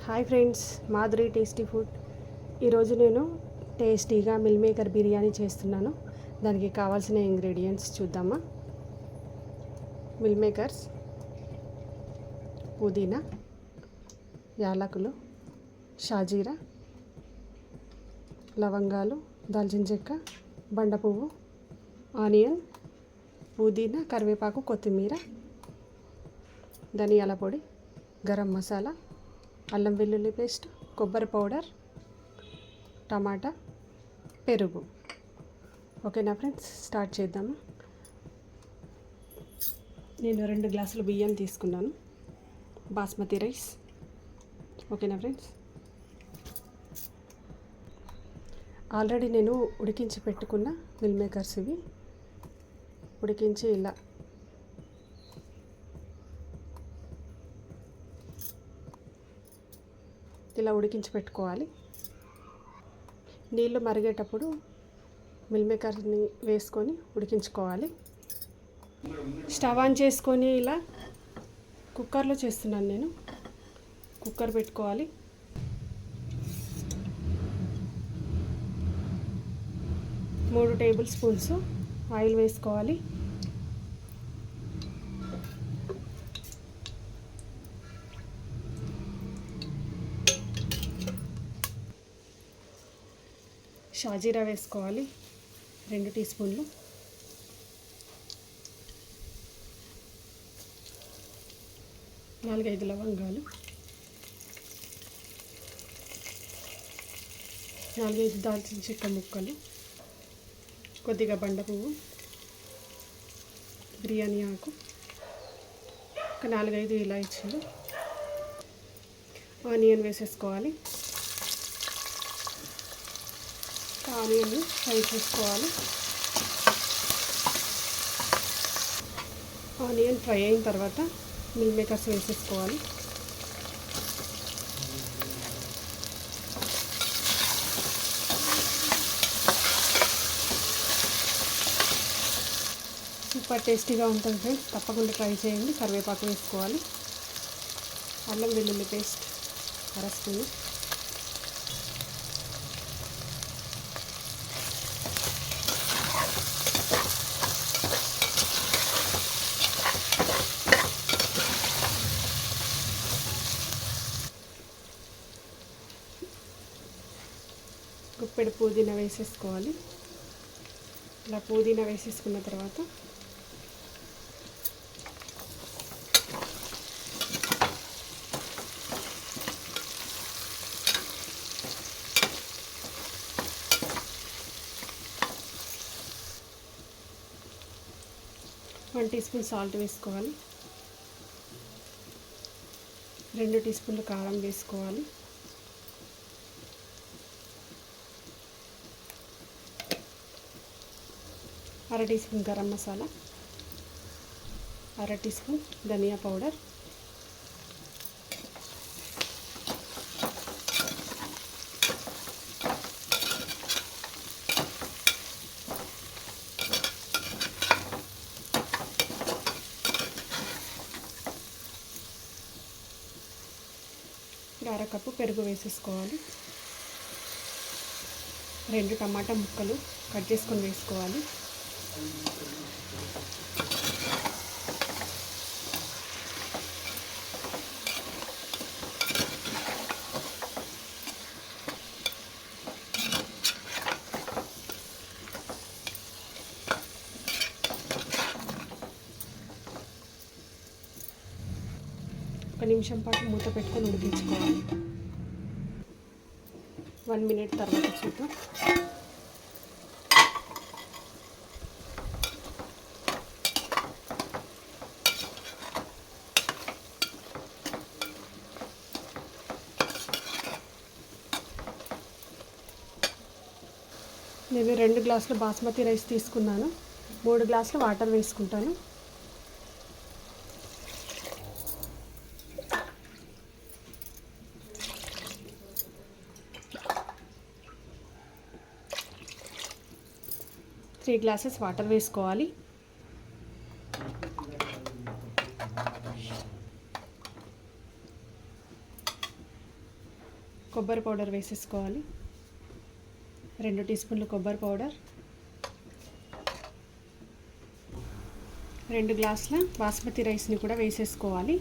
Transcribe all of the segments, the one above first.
Hi friends, Madhuri tasty food. ఈరోజు నేను టేస్టీగా మిల్ మేకర్ బిర్యానీ చేస్తున్నాను. దానికి కావాల్సిన ఇంగ్రీడియంట్స్ చూద్దామా. మిల్ మేకర్స్, పుదీనా, యాలకులు, షాజీరా, లవంగాలు, దాల్చిన చెక్క, బండ పువ్వు, ఆనియన్, పుదీనా, కరివేపాకు, కొత్తిమీర, ధనియాల పొడి, గరం మసాలా, అల్లం వెల్లుల్లి పేస్ట్, కొబ్బరి పౌడర్, టమాటా, పెరుగు. ఓకేనా ఫ్రెండ్స్, స్టార్ట్ చేద్దాము. నేను 2 గ్లాసులు బియ్యం తీసుకున్నాను, బాస్మతి రైస్. ఓకేనా ఫ్రెండ్స్, ఆల్రెడీ నేను ఉడికించి పెట్టుకున్న మిల్ మేకర్స్ ఇవి. ఉడికించి ఇలా ఉడికించి పెట్టుకోవాలి. నీళ్ళు మరిగేటప్పుడు మిల్ మేకర్ని వేసుకొని ఉడికించుకోవాలి. స్టవ్ ఆన్ చేసుకొని ఇలా కుక్కర్లో చేస్తున్నాను నేను. కుక్కర్ పెట్టుకోవాలి. మూడు టేబుల్ స్పూన్స్ ఆయిల్ వేసుకోవాలి. షాజీరా వేసుకోవాలి 2 టీ స్పూన్లు. నాలుగైదు లవంగాలు, 4-5 దాల్చిన చెక్క ముక్కలు, కొద్దిగా బండ పువ్వు, బిర్యానీ ఆకు, ఒక 4-5 ఇలాచీలు. ఆనియన్ వేసేసుకోవాలి. ఆనియన్ ఫ్రై చేసుకోవాలి. ఆనియన్ ఫ్రై అయిన తర్వాత మిల్ మేకర్స్ వేసేసుకోవాలి. సూపర్ టేస్టీగా ఉంటుంది ఫ్రెండ్స్, తప్పకుండా ట్రై చేయండి. కరివేపాకు వేసుకోవాలి. అల్లం వెల్లుల్లి పేస్ట్ 1/2 స్పూను. గుప్పెడు పుదీనా వేసేసుకోవాలి. ఇలా పుదీనా వేసేసుకున్న తర్వాత వన్ టీ స్పూన్ సాల్ట్ వేసుకోవాలి. 2 టీ స్పూన్లు కారం వేసుకోవాలి. అర teaspoon garam masala, 1/2 teaspoon ధనియా పౌడర్, అరకప్పు పెరుగు వేసేసుకోవాలి. 2 టమాటా ముక్కలు కట్ చేసుకొని వేసుకోవాలి. ఒక నిమిషం పాటు మూత పెట్టుకొని ఉడికించుకోవాలి. 1 మినిట్ తర్వాత చూద్దాం. నేను 2 గ్లాసులు బాస్మతి రైస్ తీసుకున్నాను. 3 గ్లాసులు వాటర్ వేసుకుంటాను. త్రీ గ్లాసెస్ వాటర్ వేసుకోవాలి. కొబ్బరి పౌడర్ వేసేసుకోవాలి. 2 టీ స్పూన్లు కొబ్బరి పౌడర్, 2 గ్లాసుల బాస్మతి రైస్ని కూడా వేసేసుకోవాలి.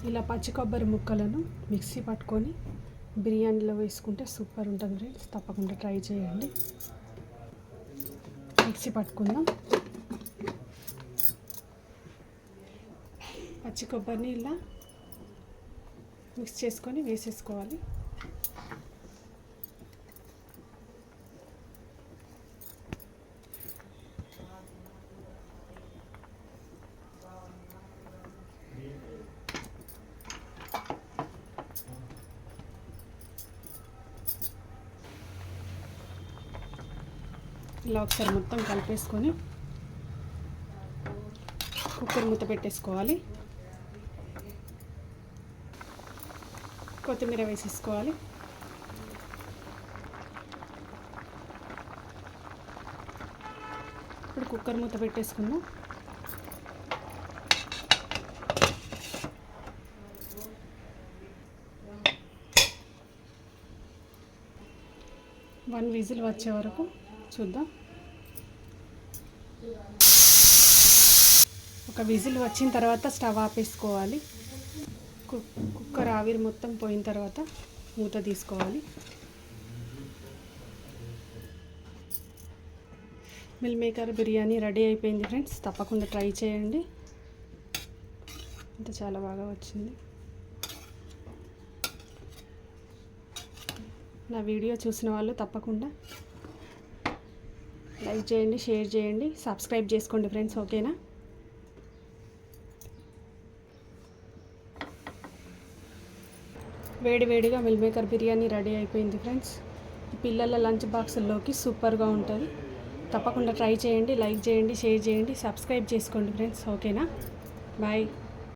ఇలా పచ్చి కొబ్బరి ముక్కలను మిక్సీ పట్టుకొని బిర్యానీలో వేసుకుంటే సూపర్ ఉంటుంది ఫ్రెండ్స్. తప్పకుండా ట్రై చేయండి. మిక్సీ పట్టుకుందాం. పచ్చి కొబ్బరిని ఇలా మిక్స్ చేసుకొని వేసేసుకోవాలి. ఇలా ఒకసారి మొత్తం కలిపేసుకొని కుక్కర్ మూత పెట్టేసుకోవాలి. కొత్తిమీర వేసేసుకోవాలి. ఇప్పుడు కుక్కర్ మూత పెట్టేసుకుందాం. వన్ విజిల్ వచ్చే వరకు చూద్దాం. ఒక విజిల్ వచ్చిన తర్వాత స్టవ్ ఆపేసుకోవాలి. కుక్కర్ ఆవిరి మొత్తం పోయిన తర్వాత మూత తీసుకోవాలి. మిల్ మేకర్ బిర్యానీ రెడీ అయిపోయింది ఫ్రెండ్స్. తప్పకుండా ట్రై చేయండి. ఇంత చాలా బాగా వచ్చింది. నా వీడియో చూసిన వాళ్ళు తప్పకుండా లైక్ చేయండి, షేర్ చేయండి, సబ్స్క్రైబ్ చేసుకోండి ఫ్రెండ్స్. ఓకేనా? వేడివేడిగా మిల్ మేకర్ బిర్యానీ రెడీ అయిపోయింది ఫ్రెండ్స్. పిల్లల లంచ్ బాక్సుల్లోకి సూపర్గా ఉంటుంది. తప్పకుండా ట్రై చేయండి, లైక్ చేయండి, షేర్ చేయండి, సబ్స్క్రైబ్ చేసుకోండి ఫ్రెండ్స్. ఓకేనా? బాయ్.